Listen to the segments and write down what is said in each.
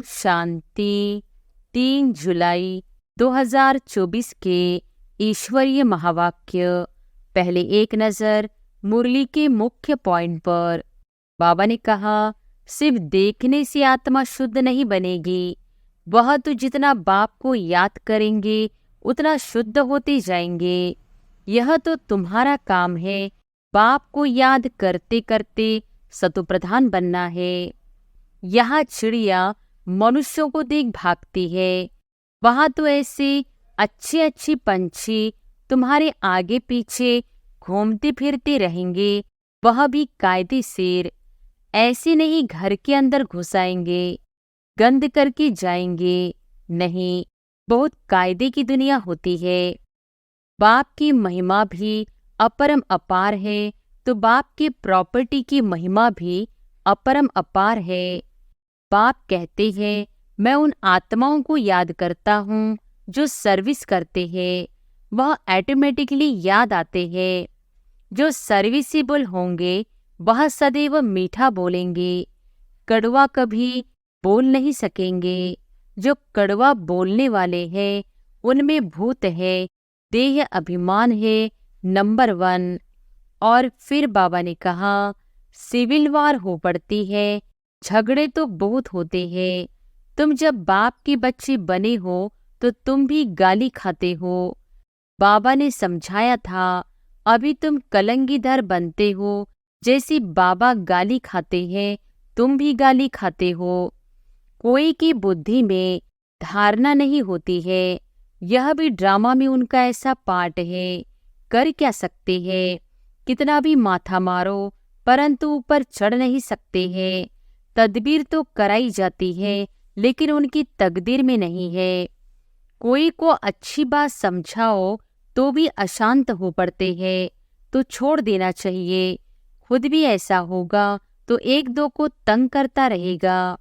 शांति। 3 जुलाई 2024 के ईश्वरीय महावाक्य। पहले एक नज़र मुरली के मुख्य पॉइंट पर। बाबा ने कहा, सिर्फ देखने से आत्मा शुद्ध नहीं बनेगी, वह तो जितना बाप को याद करेंगे उतना शुद्ध होते जाएंगे। यह तो तुम्हारा काम है, बाप को याद करते करते सतोप्रधान बनना है। यहाँ चिड़िया मनुष्यों को देख भागती है, वहां तो ऐसे अच्छे अच्छे पंछी तुम्हारे आगे पीछे घूमते फिरते रहेंगे, वह भी कायदे से। ऐसे नहीं घर के अंदर घुसाएंगे, गंद करके जाएंगे, नहीं, बहुत कायदे की दुनिया होती है। बाप की महिमा भी अपरम अपार है, तो बाप की प्रॉपर्टी की महिमा भी अपरम अपार है। बाप कहते हैं, मैं उन आत्माओं को याद करता हूँ जो सर्विस करते हैं, वह ऑटोमेटिकली याद आते हैं। जो सर्विसेबल होंगे वह सदैव मीठा बोलेंगे, कड़वा कभी बोल नहीं सकेंगे। जो कड़वा बोलने वाले हैं उनमें भूत है, देह अभिमान है नंबर 1। और फिर बाबा ने कहा, सिविल वार हो पड़ती है, झगड़े तो बहुत होते हैं। तुम जब बाप के बच्चे बने हो तो तुम भी गाली खाते हो। बाबा ने समझाया था, अभी तुम कलंगीधर बनते हो, जैसे बाबा गाली खाते हैं तुम भी गाली खाते हो। कोई की बुद्धि में धारणा नहीं होती है, यह भी ड्रामा में उनका ऐसा पार्ट है। कर क्या सकते हैं, कितना भी माथा मारो परंतु ऊपर चढ़ नहीं सकते हैं। तदबीर तो कराई जाती है लेकिन उनकी तकदीर में नहीं है। कोई को अच्छी बात समझाओ तो भी अशांत हो पड़ते हैं, तो छोड़ देना चाहिए। खुद भी ऐसा होगा तो एक दो को तंग करता रहेगा।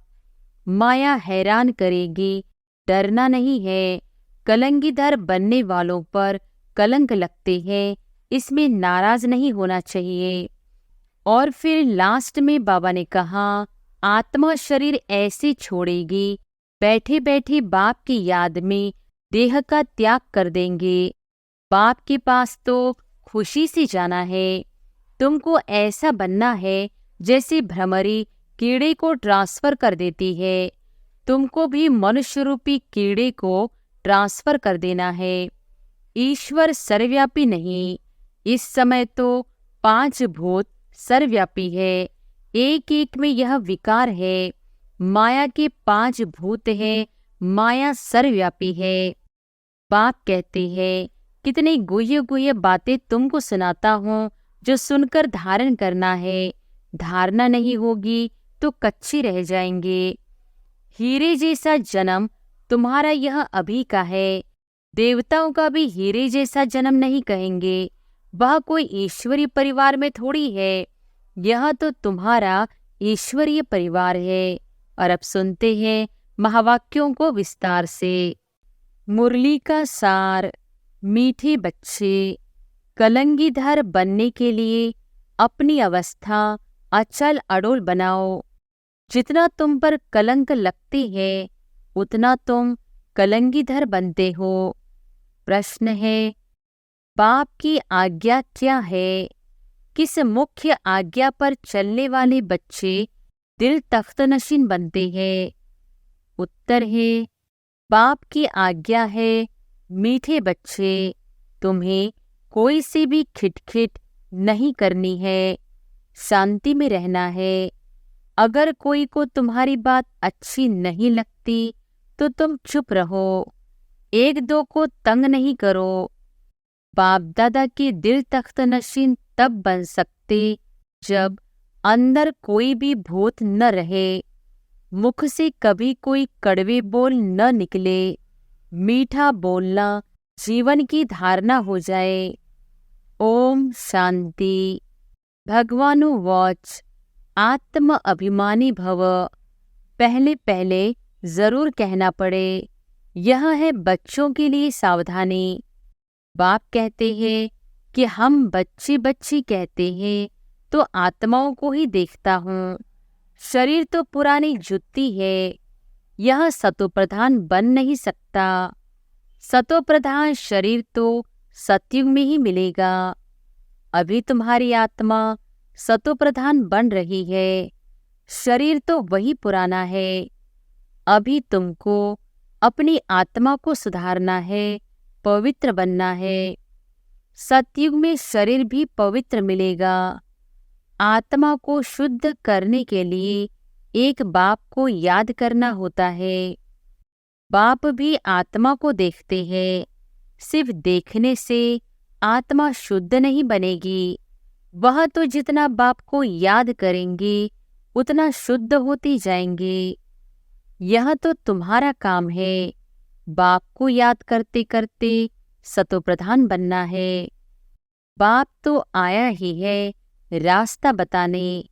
माया हैरान करेगी, डरना नहीं है। कलंगीधर बनने वालों पर कलंक लगते हैं, इसमें नाराज नहीं होना चाहिए। और फिर लास्ट में बाबा ने कहा, आत्मा शरीर ऐसे छोड़ेगी, बैठे बैठे बाप की याद में देह का त्याग कर देंगे। बाप के पास तो खुशी से जाना है। तुमको ऐसा बनना है जैसे भ्रमरी कीड़े को ट्रांसफर कर देती है, तुमको भी मनुष्य रूपी कीड़े को ट्रांसफर कर देना है। ईश्वर सर्वव्यापी नहीं, इस समय तो 5 भूत सर्वव्यापी है। एक एक में यह विकार है। माया के 5 भूत है, माया सर्वव्यापी है। बाप कहते हैं, कितनी गुह्य गुह्य बातें तुमको सुनाता हूँ जो सुनकर धारण करना है। धारणा नहीं होगी तो कच्ची रह जाएंगे। हीरे जैसा जन्म तुम्हारा यह अभी का है। देवताओं का भी हीरे जैसा जन्म नहीं कहेंगे, वह कोई ईश्वरीय परिवार में थोड़ी है। यह तो तुम्हारा ईश्वरीय परिवार है। और अब सुनते हैं महावाक्यों को विस्तार से। मुरली का सार। मीठे बच्चे, कलंगीधर बनने के लिए अपनी अवस्था अचल अडोल बनाओ। जितना तुम पर कलंक लगती है उतना तुम कलंगीधर बनते हो। प्रश्न है, बाप की आज्ञा क्या है? किस मुख्य आज्ञा पर चलने वाले बच्चे दिल तख्तनशीन बनते हैं? उत्तर है, बाप की आज्ञा है, मीठे बच्चे, तुम्हें कोई से भी खिटखिट नहीं करनी है, शांति में रहना है। अगर कोई को तुम्हारी बात अच्छी नहीं लगती तो तुम चुप रहो, एक दो को तंग नहीं करो। बाप दादा के दिल तख्तनशीन तब बन सकते जब अंदर कोई भी भूत न रहे, मुख से कभी कोई कड़वे बोल न निकले, मीठा बोलना जीवन की धारणा हो जाए। ओम शांति। भगवानु वॉच, आत्म अभिमानी भव। पहले पहले जरूर कहना पड़े, यह है बच्चों के लिए सावधानी। बाप कहते हैं कि हम बच्ची बच्ची कहते हैं तो आत्माओं को ही देखता हूँ। शरीर तो पुरानी जुत्ती है, यह सतोप्रधान बन नहीं सकता। सतोप्रधान शरीर तो सतयुग में ही मिलेगा। अभी तुम्हारी आत्मा सतोप्रधान बन रही है, शरीर तो वही पुराना है। अभी तुमको अपनी आत्मा को सुधारना है, पवित्र बनना है। सतयुग में शरीर भी पवित्र मिलेगा। आत्मा को शुद्ध करने के लिए एक बाप को याद करना होता है। बाप भी आत्मा को देखते हैं। सिर्फ देखने से आत्मा शुद्ध नहीं बनेगी। वह तो जितना बाप को याद करेंगे उतना शुद्ध होती जाएंगे। यह तो तुम्हारा काम है, बाप को याद करते करते सतोप्रधान बनना है। बाप तो आया ही है रास्ता बताने।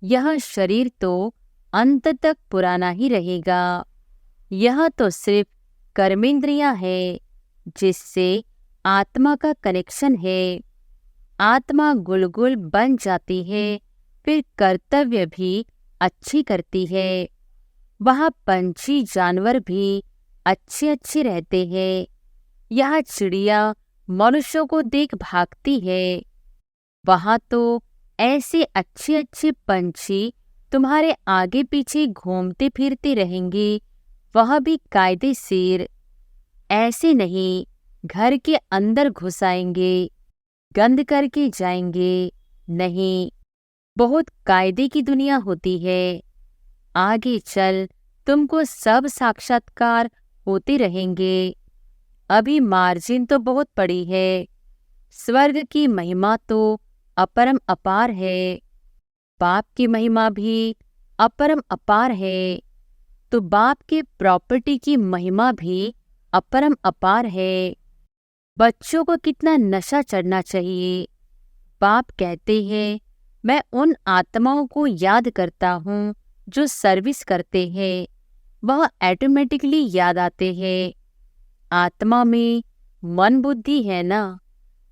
यह शरीर तो अंत तक पुराना ही रहेगा। यह तो सिर्फ कर्मेंद्रियां है जिससे आत्मा का कनेक्शन है। आत्मा गुलगुल बन जाती है, फिर कर्तव्य भी अच्छी करती है। वहाँ पंछी जानवर भी अच्छे अच्छे रहते हैं। यह चिड़िया मनुष्यों को देख भागती है। वहाँ तो ऐसे अच्छे अच्छे पंछी तुम्हारे आगे पीछे घूमते फिरते रहेंगे, वह भी कायदेशीर। ऐसे नहीं घर के अंदर घुस आएंगे, गंद करके जाएंगे। नहीं, बहुत कायदे की दुनिया होती है। आगे चल तुमको सब साक्षात्कार होते रहेंगे। अभी मार्जिन तो बहुत पड़ी है। स्वर्ग की महिमा तो अपरम अपार है, बाप की महिमा भी अपरम अपार है, तो बाप के प्रॉपर्टी की महिमा भी अपरम अपार है। बच्चों को कितना नशा चढ़ना चाहिए। बाप कहते हैं मैं उन आत्माओं को याद करता हूँ जो सर्विस करते हैं, वह ऑटोमेटिकली याद आते हैं। आत्मा में मन बुद्धि है ना,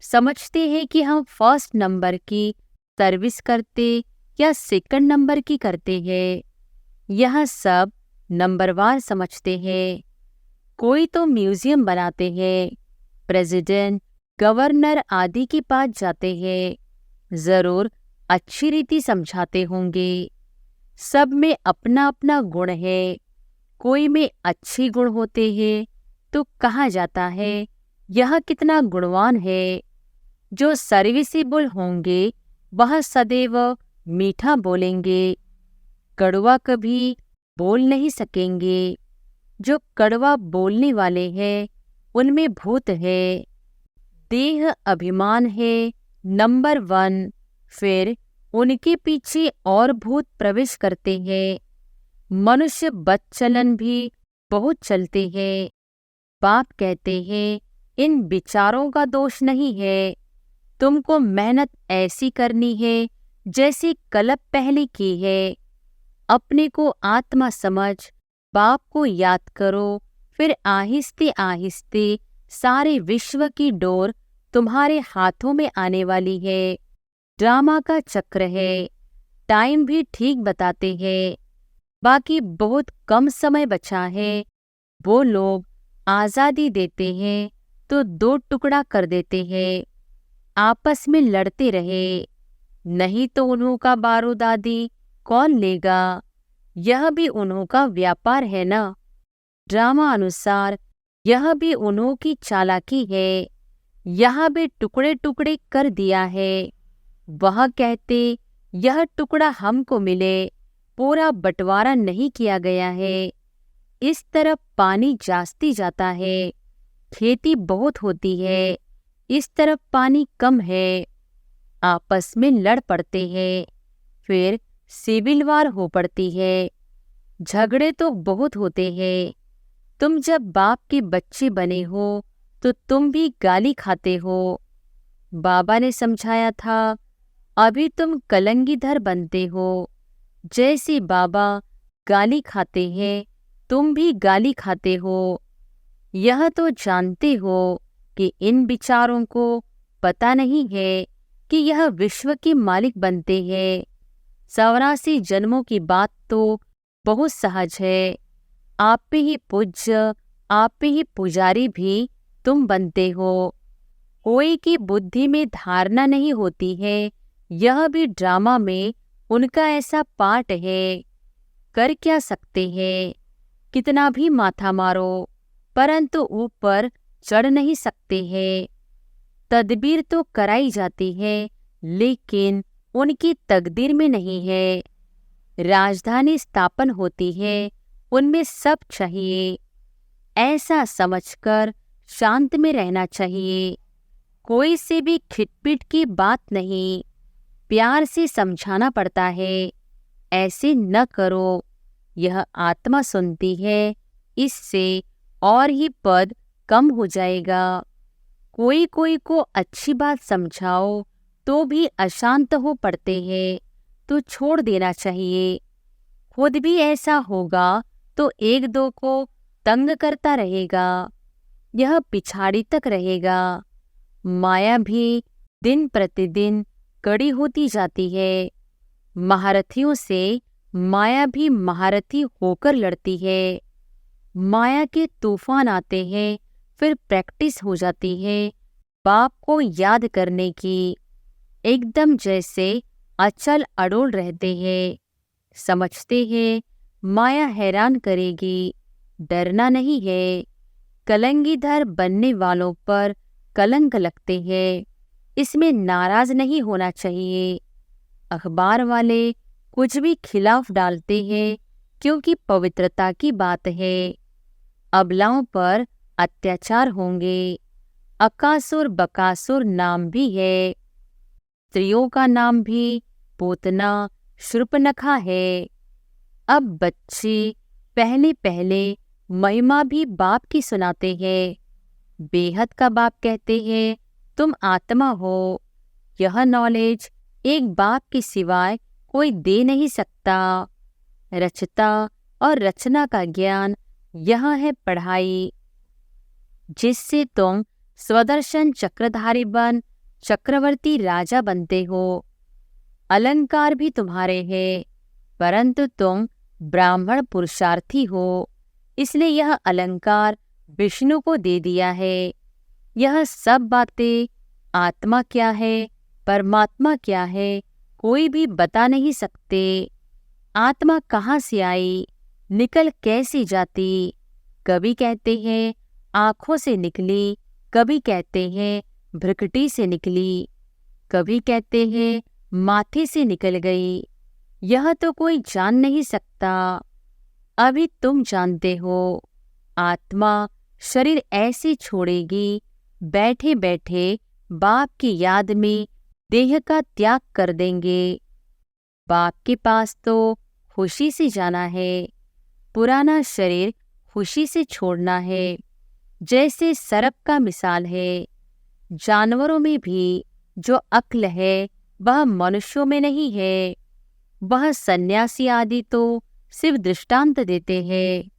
समझते हैं कि हम फर्स्ट नंबर की सर्विस करते या सेकंड नंबर की करते हैं। यह सब नंबरवार समझते हैं। कोई तो म्यूजियम बनाते हैं, प्रेसिडेंट, गवर्नर आदि के पास जाते हैं, जरूर अच्छी रीति समझाते होंगे। सब में अपना अपना गुण है। कोई में अच्छे गुण होते हैं तो कहा जाता है यह कितना गुणवान है। जो सर्विसेबल होंगे वह सदैव मीठा बोलेंगे, कड़वा कभी बोल नहीं सकेंगे। जो कड़वा बोलने वाले हैं उनमें भूत है। देह अभिमान है नंबर 1, फिर उनके पीछे और भूत प्रवेश करते हैं। मनुष्य बदचलन भी बहुत चलते हैं। बाप कहते हैं इन विचारों का दोष नहीं है। तुमको मेहनत ऐसी करनी है जैसी कल्प पहले की है। अपने को आत्मा समझ, बाप को याद करो, फिर आहिस्ते आहिस्ते सारे विश्व की डोर तुम्हारे हाथों में आने वाली है। ड्रामा का चक्र है, टाइम भी ठीक बताते हैं। बाकी बहुत कम समय बचा है। वो लोग आज़ादी देते हैं तो 2 टुकड़ा कर देते हैं, आपस में लड़ते रहे। नहीं तो उन्हों का बारूद आदि कौन लेगा? यह भी उन्हों का व्यापार है ना। ड्रामा अनुसार यह भी उन्हों की चालाकी है। यह भी टुकड़े टुकड़े कर दिया है। वह कहते यह टुकड़ा हमको मिले, पूरा बंटवारा नहीं किया गया है। इस तरफ पानी जास्ती जाता है, खेती बहुत होती है। इस तरफ पानी कम है, आपस में लड़ पड़ते हैं, फिर सिविल वार हो पड़ती है। झगड़े तो बहुत होते हैं। तुम जब बाप के बच्चे बने हो तो तुम भी गाली खाते हो। बाबा ने समझाया था अभी तुम कलंगीधर बनते हो। जैसे बाबा गाली खाते हैं तुम भी गाली खाते हो। यह तो जानते हो कि इन विचारों को पता नहीं है कि यह विश्व के मालिक बनते हैं। 84 जन्मों की बात तो बहुत सहज है। आप पे ही पूज्य, आप पे ही पुजारी भी तुम बनते हो। कोई की बुद्धि में धारणा नहीं होती है, यह भी ड्रामा में उनका ऐसा पार्ट है। कर क्या सकते हैं, कितना भी माथा मारो, परंतु ऊपर चढ़ नहीं सकते हैं। तदबीर तो कराई जाती है, लेकिन उनकी तकदीर में नहीं है। राजधानी स्थापन होती है, उनमें सब चाहिए। ऐसा समझकर शांत में रहना चाहिए। कोई से भी खिटपिट की बात नहीं, प्यार से समझाना पड़ता है। ऐसे न करो, यह आत्मा सुनती है, इससे और ही पद कम हो जाएगा। कोई कोई को अच्छी बात समझाओ तो भी अशांत हो पड़ते हैं, तो छोड़ देना चाहिए। खुद भी ऐसा होगा तो एक दो को तंग करता रहेगा, यह पिछाड़ी तक रहेगा। माया भी दिन प्रतिदिन कड़ी होती जाती है। महारथियों से माया भी महारथी होकर लड़ती है। माया के तूफान आते हैं, फिर प्रैक्टिस हो जाती है बाप को याद करने की। एकदम जैसे अचल अडोल रहते हैं। समझते हैं माया हैरान करेगी, डरना नहीं है। कलंगीधर बनने वालों पर कलंक लगते हैं, इसमें नाराज नहीं होना चाहिए। अखबार वाले कुछ भी खिलाफ डालते हैं, क्योंकि पवित्रता की बात है। अबलाओं पर अत्याचार होंगे। अकासुर बकासुर नाम भी है। स्त्रियों का नाम भी पूतना शूर्पणखा है। अब बच्चे पहले पहले महिमा भी बाप की सुनाते हैं। बेहद का बाप कहते हैं तुम आत्मा हो। यह नॉलेज एक बाप के सिवाय कोई दे नहीं सकता। रचता और रचना का ज्ञान यह है पढ़ाई, जिससे तुम स्वदर्शन चक्रधारी बन चक्रवर्ती राजा बनते हो। अलंकार भी तुम्हारे हैं, परंतु तुम ब्राह्मण पुरुषार्थी हो, इसलिए यह अलंकार विष्णु को दे दिया है। यह सब बातें आत्मा क्या है, परमात्मा क्या है, कोई भी बता नहीं सकते। आत्मा कहाँ से आई, निकल कैसी जाती। कभी कहते हैं आँखों से निकली, कभी कहते हैं भ्रकटी से निकली, कभी कहते हैं माथे से निकल गई। यह तो कोई जान नहीं सकता। अभी तुम जानते हो। आत्मा शरीर ऐसे छोड़ेगी, बैठे बैठे बाप की याद में देह का त्याग कर देंगे। बाप के पास तो खुशी से जाना है, पुराना शरीर खुशी से छोड़ना है। जैसे सर्प का मिसाल है। जानवरों में भी जो अक्ल है वह मनुष्यों में नहीं है। वह सन्यासी आदि तो सिर्फ दृष्टांत देते हैं।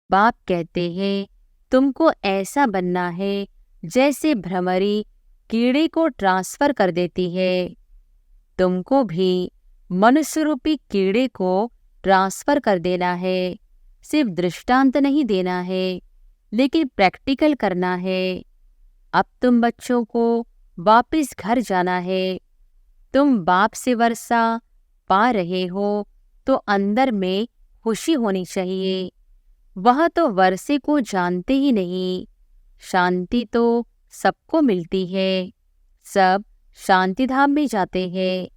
बाप कहते हैं तुमको ऐसा बनना है जैसे भ्रमरी कीड़े को ट्रांसफर कर देती है। तुमको भी मनुष्य रूपी कीड़े को ट्रांसफर कर देना है। सिर्फ दृष्टांत नहीं देना है, लेकिन प्रैक्टिकल करना है। अब तुम बच्चों को वापस घर जाना है। तुम बाप से वर्षा पा रहे हो तो अंदर में खुशी होनी चाहिए। वह तो वर्षे को जानते ही नहीं। शांति तो सबको मिलती है, सब शांति धाम में जाते हैं।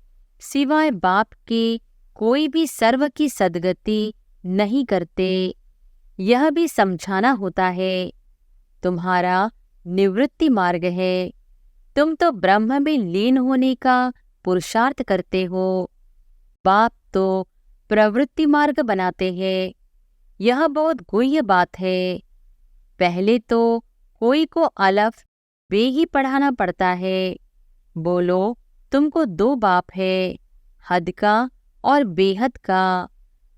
सिवाय बाप के कोई भी सर्व की सद्गति नहीं करते। यह भी समझाना होता है। तुम्हारा निवृत्ति मार्ग है। तुम तो ब्रह्म में लीन होने का पुरुषार्थ करते हो। बाप तो प्रवृत्ति मार्ग बनाते हैं। यह बहुत गुह्य बात है। पहले तो कोई को अलफ बे ही पढ़ाना पड़ता है। बोलो तुमको दो बाप है, हद का और बेहद का।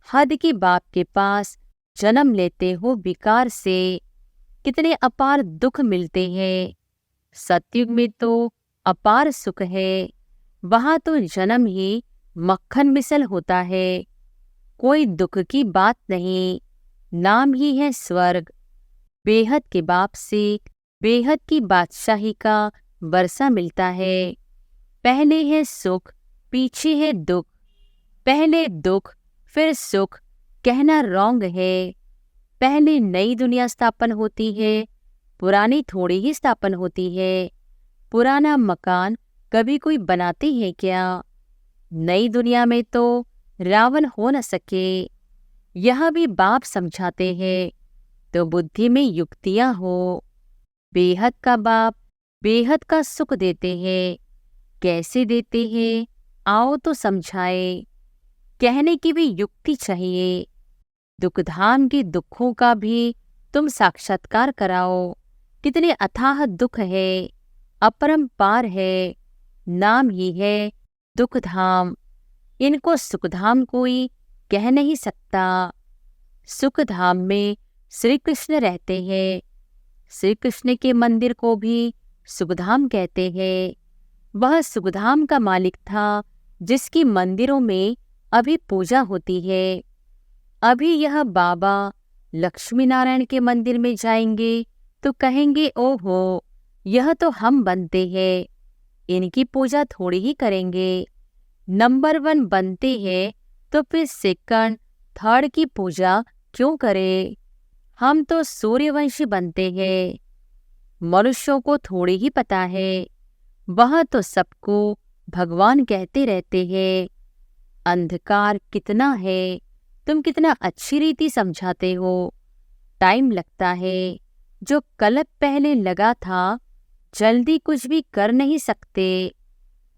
हद के बाप के पास जन्म लेते हो विकार से, कितने अपार दुख मिलते हैं। सतयुग में तो अपार सुख है। वहाँ तो जन्म ही मक्खन मिसल होता है। कोई दुख की बात नहीं। नाम ही है स्वर्ग। बेहद के बाप से बेहद की बादशाही का वर्षा मिलता है। पहले है सुख, पीछे है दुख। पहले दुख फिर सुख कहना रॉन्ग है। पहले नई दुनिया स्थापन होती है, पुरानी थोड़ी ही स्थापन होती है। पुराना मकान कभी कोई बनाती है क्या? नई दुनिया में तो रावण हो न सके। यह भी बाप समझाते हैं, तो बुद्धि में युक्तियां हो। बेहद का बाप बेहद का सुख देते हैं। कैसे देते हैं, आओ तो समझाए। कहने की भी युक्ति चाहिए। दुखधाम के दुखों का भी तुम साक्षात्कार कराओ। कितने अथाह दुख है, अपरंपार है। नाम ही है दुखधाम। इनको सुखधाम कोई कह नहीं सकता। सुखधाम में श्री कृष्ण रहते हैं। श्री कृष्ण के मंदिर को भी सुखधाम कहते हैं। वह सुखधाम का मालिक था, जिसकी मंदिरों में अभी पूजा होती है। अभी यह बाबा लक्ष्मी नारायण के मंदिर में जाएंगे तो कहेंगे, ओहो, यह तो हम बनते हैं, इनकी पूजा थोड़ी ही करेंगे। नंबर 1 बनते हैं तो फिर सेकंड थर्ड की पूजा क्यों करें? हम तो सूर्यवंशी बनते हैं। मनुष्यों को थोड़ी ही पता है, वह तो सबको भगवान कहते रहते हैं। अंधकार कितना है, तुम कितना अच्छी रीति समझाते हो। टाइम लगता है, जो कल्प पहले लगा था, जल्दी कुछ भी कर नहीं सकते।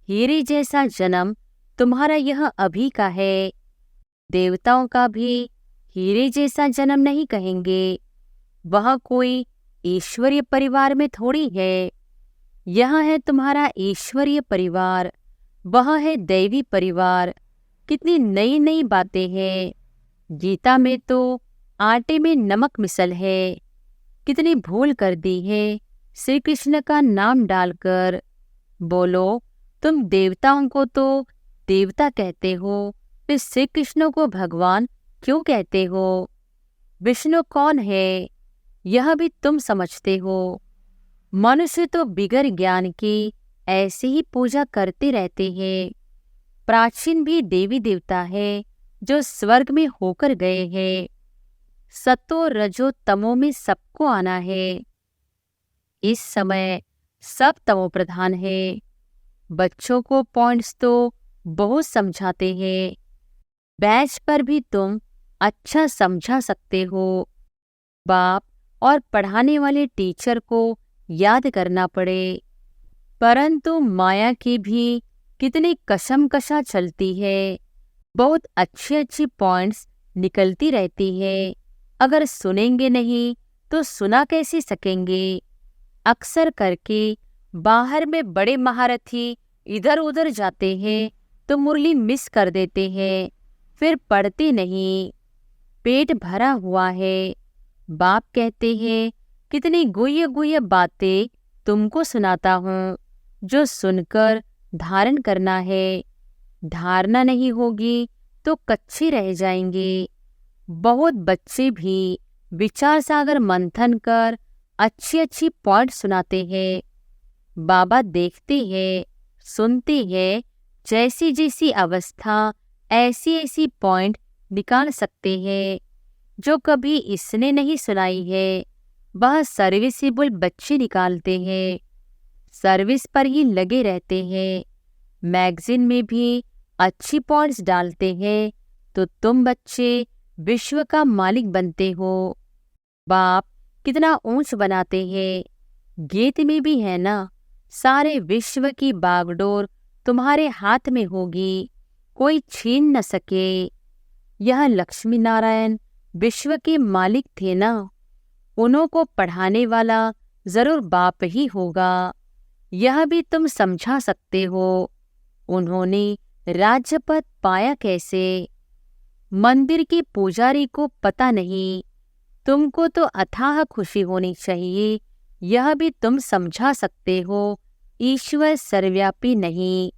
हीरे जैसा जन्म तुम्हारा यह अभी का है। देवताओं का भी हीरे जैसा जन्म नहीं कहेंगे। वह कोई ईश्वरीय परिवार में थोड़ी है। यह है तुम्हारा ईश्वरीय परिवार, वह है दैवी परिवार। कितनी नई नई बातें हैं। गीता में तो आटे में नमक मिसल है। कितनी भूल कर दी है श्री कृष्ण का नाम डालकर। बोलो, तुम देवताओं को तो देवता कहते हो, फिर श्री कृष्ण को भगवान क्यों कहते हो? विष्णु कौन है, यह भी तुम समझते हो। मनुष्य तो बिगर ज्ञान के ऐसे ही पूजा करते रहते हैं। प्राचीन भी देवी देवता है जो स्वर्ग में होकर गए हैं। सतो रजो तमो में सबको आना है। इस समय सब तमो प्रधान है। बच्चों को पॉइंट्स तो बहुत समझाते हैं। बैच पर भी तुम अच्छा समझा सकते हो। बाप और पढ़ाने वाले टीचर को याद करना पड़े। परंतु माया की भी कितनी कशमकशा चलती है। बहुत अच्छी अच्छी पॉइंट्स निकलती रहती है। अगर सुनेंगे नहीं तो सुना कैसे सकेंगे? अक्सर करके बाहर में बड़े महारथी इधर उधर जाते हैं तो मुरली मिस कर देते हैं, फिर पढ़ते नहीं। पेट भरा हुआ है। बाप कहते हैं, कितनी गुह्य गुह्य बातें तुमको सुनाता हूँ, जो सुनकर धारण करना है। धारणा नहीं होगी तो कच्चे रह जाएंगे। बहुत बच्चे भी विचार सागर मंथन कर अच्छी अच्छी पॉइंट सुनाते हैं। बाबा देखते हैं, सुनते हैं, जैसी जैसी अवस्था ऐसी ऐसी पॉइंट निकाल सकते हैं। जो कभी इसने नहीं सुनाई है, वह सर्विसेबल बच्चे निकालते हैं। सर्विस पर ही लगे रहते हैं। मैगजीन में भी अच्छी पॉइंट्स डालते हैं तो तुम बच्चे विश्व का मालिक बनते हो। बाप कितना ऊंच बनाते हैं। गीत में भी है ना, सारे विश्व की बागडोर तुम्हारे हाथ में होगी, कोई छीन न सके। यह लक्ष्मी नारायण विश्व के मालिक थे ना, उन्हों को पढ़ाने वाला जरूर बाप ही होगा। यह भी तुम समझा सकते हो। उन्होंने राज्यपद पाया कैसे? मंदिर के पुजारी को पता नहीं। तुमको तो अथाह खुशी होनी चाहिए। यह भी तुम समझा सकते हो। ईश्वर सर्वव्यापी नहीं।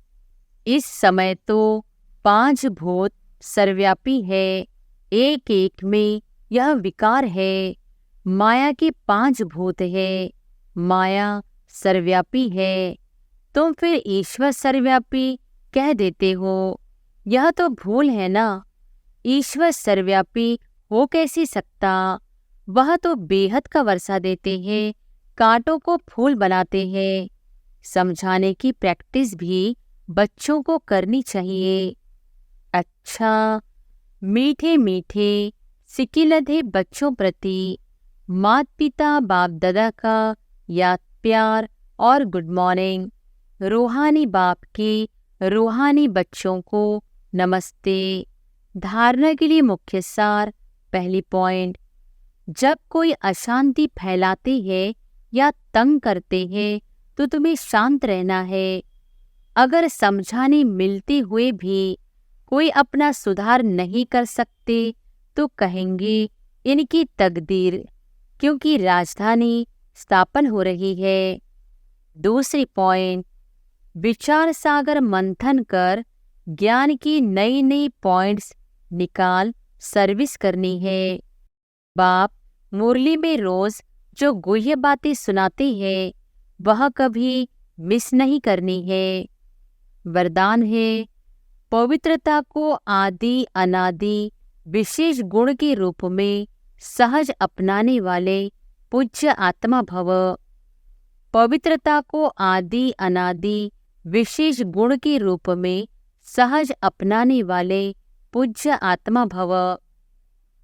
इस समय तो 5 भूत सर्वव्यापी है। एक एक में यह विकार है। माया के 5 भूत है। माया सर्वव्यापी है। तुम फिर ईश्वर सर्वव्यापी कह देते हो। यह तो भूल है ना। ईश्वर सर्वव्यापी हो कैसे सकता। वह तो बेहद का वर्षा देते हैं, कांटों को फूल बनाते हैं। समझाने की प्रैक्टिस भी बच्चों को करनी चाहिए। अच्छा, मीठे मीठे सिकिलधे बच्चों प्रति माता पिता बाप दादा का याद प्यार और गुड मॉर्निंग। रूहानी बाप के रूहानी बच्चों को नमस्ते। धारणा के लिए मुख्य सार। पहली पॉइंट, जब कोई अशांति फैलाते हैं या तंग करते हैं तो तुम्हें शांत रहना है। अगर समझाने मिलते हुए भी कोई अपना सुधार नहीं कर सकते तो कहेंगे इनकी तकदीर, क्योंकि राजधानी स्थापन हो रही है। दूसरी पॉइंट, विचार सागर मंथन कर ज्ञान की नई नई पॉइंट्स निकाल सर्विस करनी है। बाप मुरली में रोज जो गुह्य बातें सुनाते हैं वह कभी मिस नहीं करनी है। वरदान है, पवित्रता को आदि अनादि विशेष गुण के रूप में सहज अपनाने वाले पूज्य आत्मा भव। पवित्रता को आदि अनादि विशेष गुण के रूप में सहज अपनाने वाले पूज्य आत्मा भव।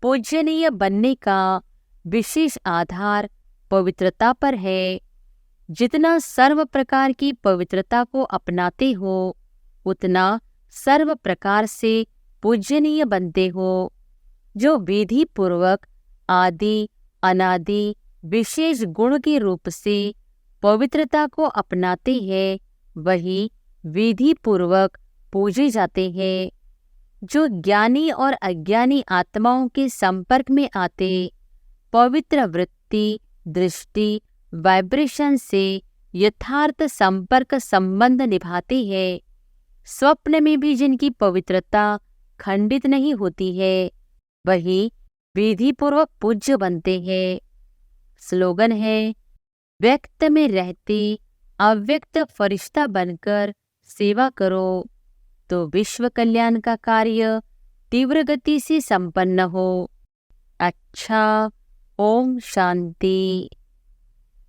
पूजनीय बनने का विशेष आधार पवित्रता पर है। जितना सर्व प्रकार की पवित्रता को अपनाते हो उतना सर्व प्रकार से पूजनीय बनते हो। जो विधि पूर्वक आदि अनादि विशेष गुण के रूप से पवित्रता को अपनाते हैं वही विधि पूर्वक पूजे जाते हैं। जो ज्ञानी और अज्ञानी आत्माओं के संपर्क में आते पवित्र वृत्ति दृष्टि वाइब्रेशन से यथार्थ संपर्क संबंध निभाते हैं, स्वप्न में भी जिनकी पवित्रता खंडित नहीं होती है वही विधि पूर्वक पूज्य बनते हैं। स्लोगन है, व्यक्त में रहते अव्यक्त फरिश्ता बनकर सेवा करो तो विश्व कल्याण का कार्य तीव्र गति से संपन्न हो। अच्छा, ओम शांति।